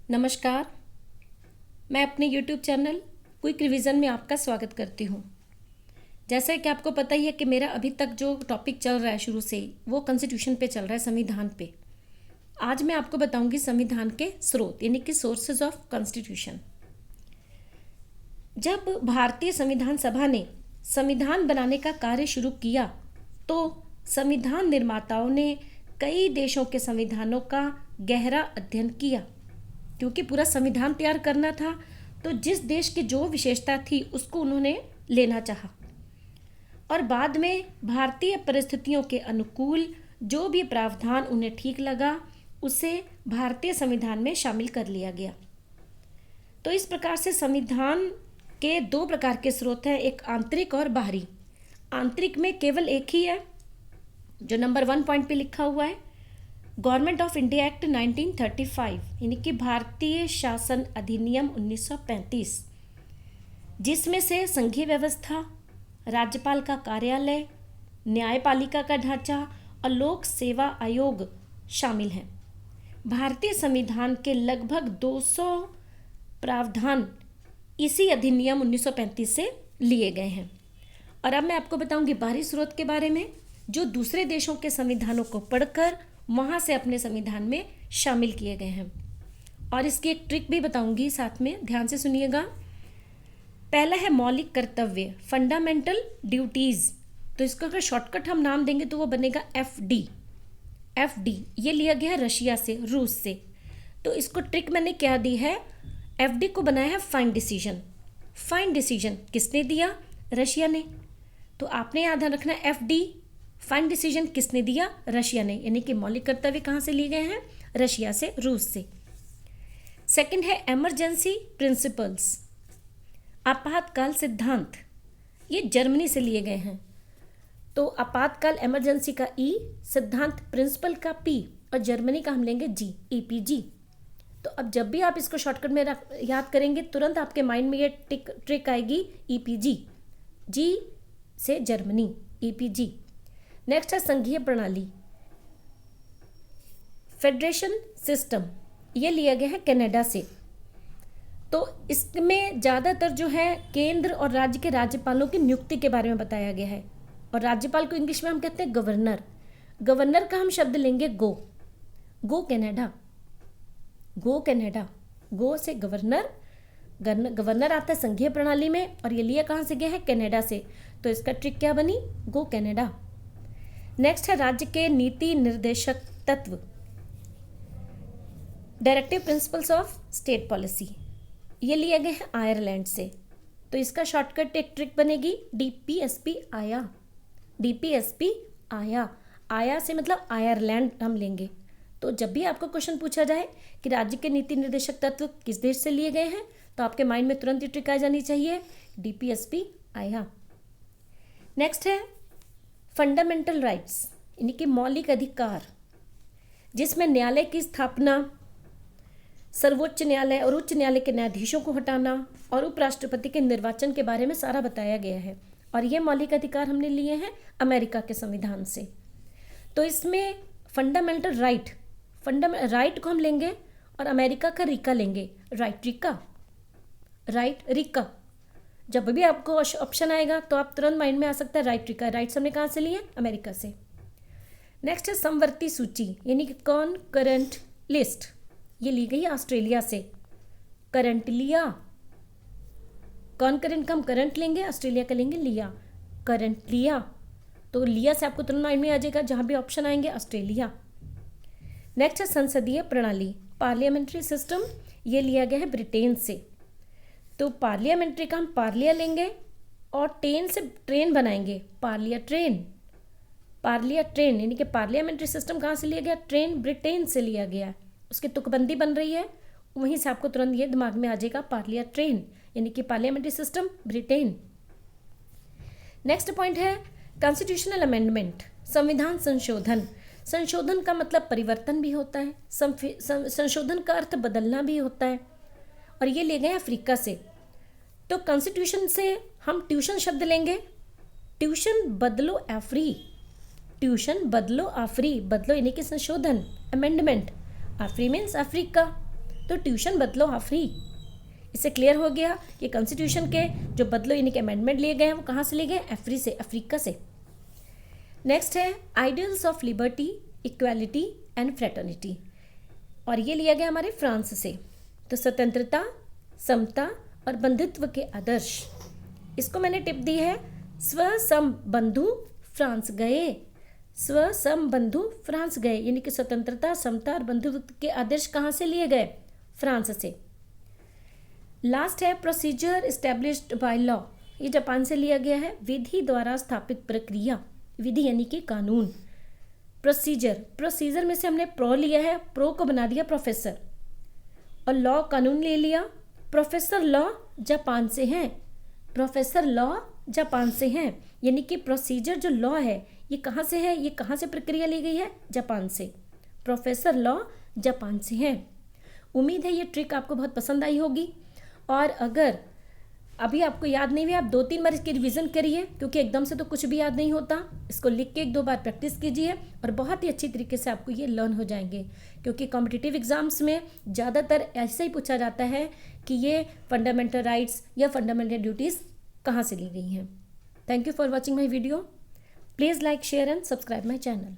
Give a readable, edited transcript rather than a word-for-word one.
नमस्कार। मैं अपने YouTube चैनल क्विक रिवीजन में आपका स्वागत करती हूँ। जैसा कि आपको पता ही है कि मेरा अभी तक जो टॉपिक चल रहा है शुरू से वो कॉन्स्टिट्यूशन पे चल रहा है, संविधान पे। आज मैं आपको बताऊंगी संविधान के स्रोत यानी कि सोर्सेज ऑफ कॉन्स्टिट्यूशन। जब भारतीय संविधान सभा ने संविधान बनाने का कार्य शुरू किया तो संविधान निर्माताओं ने कई देशों के संविधानों का गहरा अध्ययन किया। क्योंकि पूरा संविधान तैयार करना था तो जिस देश की जो विशेषता थी उसको उन्होंने लेना चाहा और बाद में भारतीय परिस्थितियों के अनुकूल जो भी प्रावधान उन्हें ठीक लगा उसे भारतीय संविधान में शामिल कर लिया गया। तो इस प्रकार से संविधान के दो प्रकार के स्रोत हैं, एक आंतरिक और बाहरी। आंतरिक में केवल एक ही है जो नंबर 1 पॉइंट पे लिखा हुआ है, गवर्नमेंट ऑफ इंडिया एक्ट 1935 यानी कि भारतीय शासन अधिनियम 1935, जिसमें से संघीय व्यवस्था, राज्यपाल का कार्यालय, न्यायपालिका का ढांचा और लोक सेवा आयोग शामिल हैं। भारतीय संविधान के लगभग 200 प्रावधान इसी अधिनियम 1935 से लिए गए हैं। और अब मैं आपको बताऊंगी बाहरी स्रोत के बारे में, जो दूसरे देशों के संविधानों को पढ़कर वहाँ से अपने संविधान में शामिल किए गए हैं। और इसकी एक ट्रिक भी बताऊंगी साथ में, ध्यान से सुनिएगा। पहला है मौलिक कर्तव्य, फंडामेंटल ड्यूटीज। तो इसका अगर शॉर्टकट हम नाम देंगे तो वो बनेगा FD। FD ये लिया गया है रशिया से, रूस से। तो इसको ट्रिक मैंने क्या दी है, FD को बनाया है फाइन डिसीजन। फाइन डिसीजन किसने दिया, रशिया ने। तो आपने याद रखना FD फाइन डिसीजन किसने दिया, रशिया ने। यानी कि मौलिक कर्तव्य कहाँ से लिए गए हैं, रशिया से, रूस से। सेकंड है इमरजेंसी प्रिंसिपल्स, आपातकाल सिद्धांत, ये जर्मनी से लिए गए हैं। तो आपातकाल इमरजेंसी का E, सिद्धांत प्रिंसिपल का P और जर्मनी का हम लेंगे G, EPG। तो अब जब भी आप इसको शॉर्टकट में याद करेंगे तुरंत आपके माइंड में ये ट्रिक आएगी, EPG, G से जर्मनी, EPG। नेक्स्ट है संघीय प्रणाली, फेडरेशन सिस्टम, ये लिया गया है कनाडा से। तो इसमें ज़्यादातर जो है केंद्र और राज्य के राज्यपालों की नियुक्ति के बारे में बताया गया है। और राज्यपाल को इंग्लिश में हम कहते हैं गवर्नर। गवर्नर का हम शब्द लेंगे गो कनाडा, गो कनाडा, गो से गवर्नर, गवर्नर आता है संघीय प्रणाली में और ये लिया कहाँ से गया है, कनाडा से। तो इसका ट्रिक क्या बनी, गो कनाडा। नेक्स्ट है राज्य के नीति निर्देशक तत्व, directive principles of state policy, ये लिए गए हैं आयरलैंड से। तो इसका शॉर्टकट एक ट्रिक बनेगी DPSP आया, DPSP आया, आया से मतलब आयरलैंड हम लेंगे। तो जब भी आपको क्वेश्चन पूछा जाए कि राज्य के नीति निर्देशक तत्व किस देश से लिए गए हैं तो आपके माइंड में तुरंत ही ट्रिक आ जानी चाहिए, DPSP आया। नेक्स्ट है फंडामेंटल राइट्स यानी कि मौलिक अधिकार, जिसमें न्यायालय की स्थापना, सर्वोच्च न्यायालय और उच्च न्यायालय के न्यायाधीशों को हटाना और उपराष्ट्रपति के निर्वाचन के बारे में सारा बताया गया है। और ये मौलिक अधिकार हमने लिए हैं अमेरिका के संविधान से। तो इसमें फंडामेंटल राइट को हम लेंगे और अमेरिका का रिका लेंगे, राइट रिका। जब भी आपको ऑप्शन आएगा तो आप तुरंत माइंड में आ सकता है राइट रिका, राइट्स हमने कहाँ से लिए, अमेरिका से। नेक्स्ट है समवर्ती सूची यानी कि कॉनकरेंट लिस्ट, ये ली गई ऑस्ट्रेलिया से। करंट लिया, कॉनकरेंट का हम करंट लेंगे, ऑस्ट्रेलिया का लेंगे लिया, करंट लिया। तो लिया से आपको तुरंत माइंड में आ जाएगा जहाँ भी ऑप्शन आएंगे ऑस्ट्रेलिया। नेक्स्ट है संसदीय प्रणाली, पार्लियामेंट्री सिस्टम, ये लिया गया है ब्रिटेन से। तो पार्लियामेंट्री का हम पार्लिया लेंगे और टेन से ट्रेन बनाएंगे, पार्लिया ट्रेन यानी कि पार्लियामेंट्री सिस्टम कहाँ से लिया गया, ट्रेन ब्रिटेन से लिया गया। उसकी तुकबंदी बन रही है, वहीं से आपको तुरंत ये दिमाग में आ जाएगा, पार्लिया ट्रेन यानी कि parliamentary system Britain. Next point है कॉन्स्टिट्यूशनल अमेंडमेंट, संविधान संशोधन। संशोधन का मतलब परिवर्तन भी होता है, संशोधन का अर्थ बदलना भी होता है। और ये ले गए अफ्रीका से। तो कॉन्स्टिट्यूशन से हम ट्यूशन शब्द लेंगे, ट्यूशन बदलो आफ्री, ट्यूशन बदलो आफ्री, बदलो यानी कि संशोधन, अमेंडमेंट, आफ्री मीन्स अफ्रीका। तो ट्यूशन बदलो फ्री। इससे क्लियर हो गया कि कॉन्स्टिट्यूशन के जो बदलो यानी कि अमेंडमेंट लिए गए हैं वो कहाँ से लिए गए, अफ्रीका से। नेक्स्ट है ideals of liberty, equality and fraternity, और ये लिया गया हमारे फ्रांस से। तो स्वतंत्रता, समता और बंधुत्व के आदर्श, इसको मैंने टिप दी है स्वसंबंधु फ्रांस गए। स्वसंबंधु फ्रांस गए यानी कि स्वतंत्रता, समता और बंधुत्व के आदर्श कहाँ से लिए गए, फ्रांस से। लास्ट है प्रोसीजर एस्टेब्लिश्ड बाय लॉ, ये जापान से लिया गया है। विधि द्वारा स्थापित प्रक्रिया, विधि यानी कि कानून। प्रोसीजर में से हमने प्रो लिया है, प्रो को बना दिया प्रोफेसर, और लॉ कानून ले लिया। प्रोफेसर लॉ जापान से हैं, प्रोफेसर लॉ जापान से हैं, यानी कि प्रोसीजर जो लॉ है ये कहाँ से है, ये कहाँ से प्रक्रिया ली गई है, जापान से। प्रोफेसर लॉ जापान से हैं। उम्मीद है ये ट्रिक आपको बहुत पसंद आई होगी, और अगर अभी आपको याद नहीं हुई, आप 2-3 बार इसकी रिवीजन करिए, क्योंकि एकदम से तो कुछ भी याद नहीं होता। इसको लिख के 1-2 बार प्रैक्टिस कीजिए और बहुत ही अच्छी तरीके से आपको ये लर्न हो जाएंगे, क्योंकि कॉम्पिटिटिव एग्जाम्स में ज़्यादातर ऐसे ही पूछा जाता है कि ये फंडामेंटल राइट्स या फंडामेंटल ड्यूटीज़ कहाँ से ली गई हैं। Thank you for watching my video. Please like, share and subscribe my channel.